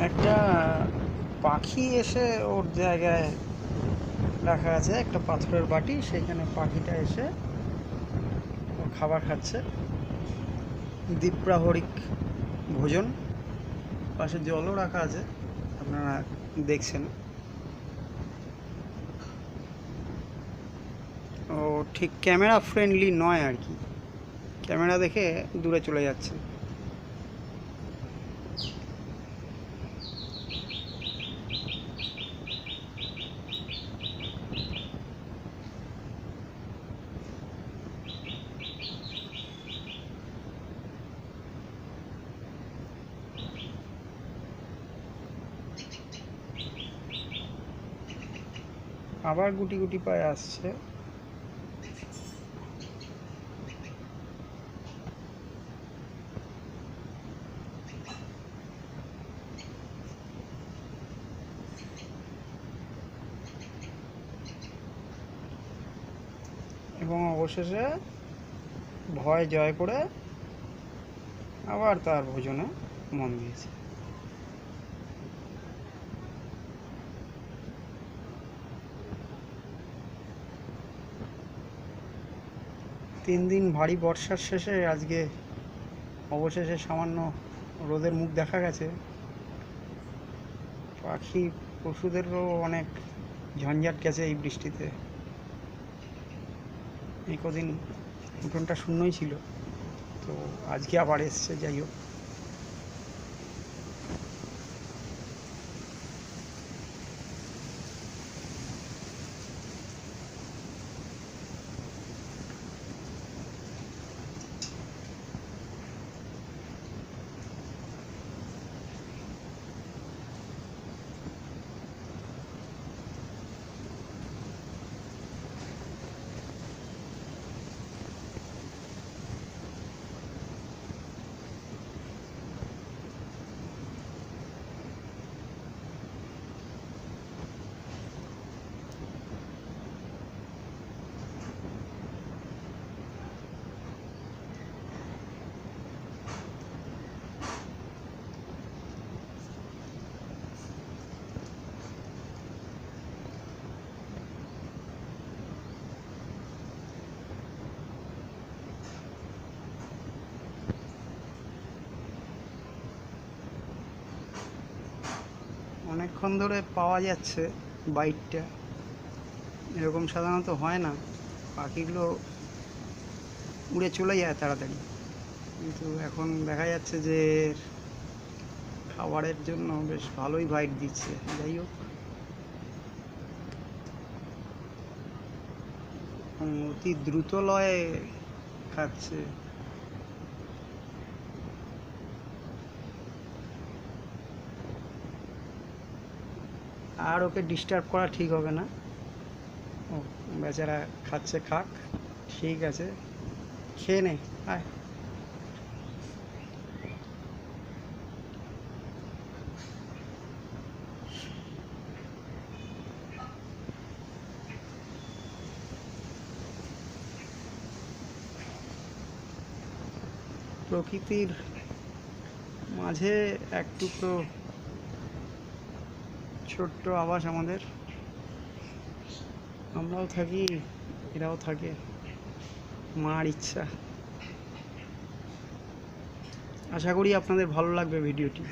একটা পাখি এসে ওর জায়গায় রাখা আছে একটা পাথরের বাটি, সেখানে পাখিটা এসে ও খাবার খাচ্ছে। দ্বীপ্রাহরিক ভোজন। পাশে জলও রাখা আছে, আপনারা দেখছেন। ও ঠিক ক্যামেরা ফ্রেন্ডলি নয় আর কি, ক্যামেরা দেখে দূরে চলে যাচ্ছে। আবার গুটি গুটি পায়ে আসছে। এবং অবশেষে ভয় জয় করে আবার তার ভোজনে মন দিয়েছে। তিন দিন ভারী বর্ষার শেষে আজকে অবশেষে সামান্য রোদের মুখ দেখা গেছে। পাখি পশুদেরও অনেক ঝঞ্ঝাট গেছে এই বৃষ্টিতে। এই কদিন উঠোনটা শূন্যই ছিল, তো আজকে আবার এসছে। যাই হোক, অনেকক্ষণ ধরে পাওয়া যাচ্ছে বাইটটা। এরকম সাধারণত হয় না, পাখিগুলো উড়ে চলে যায় তাড়াতাড়ি, কিন্তু এখন দেখা যাচ্ছে যে খাবারের জন্য বেশ ভালোই বাইট দিচ্ছে। যাই হোক, অতি দ্রুত লয়ে খাচ্ছে। আর ওকে ডিস্টার্ব করা ঠিক হবে না। ও বেচারা খাচ্ছে, খাক, ঠিক আছে, খেয়ে নে, আয়। প্রকৃতির মাঝে এক টুকরো ছোট্ট আবাস আমাদের। আমরাও থাকি, এরাও থাকে, মার ইচ্ছা। আশা করি আপনাদের ভালো লাগবে ভিডিওটি।